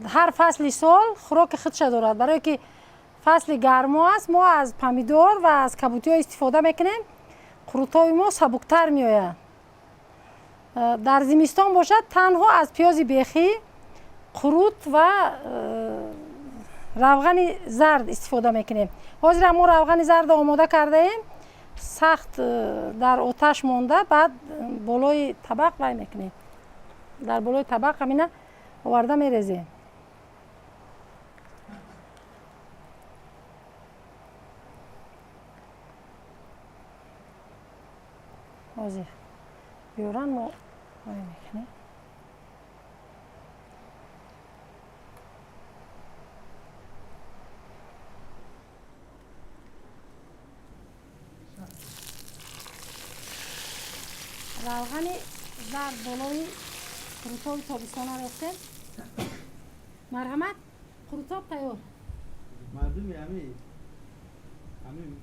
هر فصل سال خوراک خودش دارد. برای که فصل گرما است ما از پمیدور و از کبوتی ها استفاده میکنیم. قروتای ما سبکتر می آید. در زمستان باشد تنها از پیاز بیخی، قروت و روغن زرد استفاده میکنیم. حاضر ما روغن زرد آماده کرده ایم، سخت در آتش مانده، بعد بالای طبق وای میکنیم. در بالای طبق همینه آورده میریزیم. حاضر بیورن ما وای میکنیم. روغن زرد بالای قروتای تابستانه ریختیم. مرحمت قروتاب تیار. مردم همین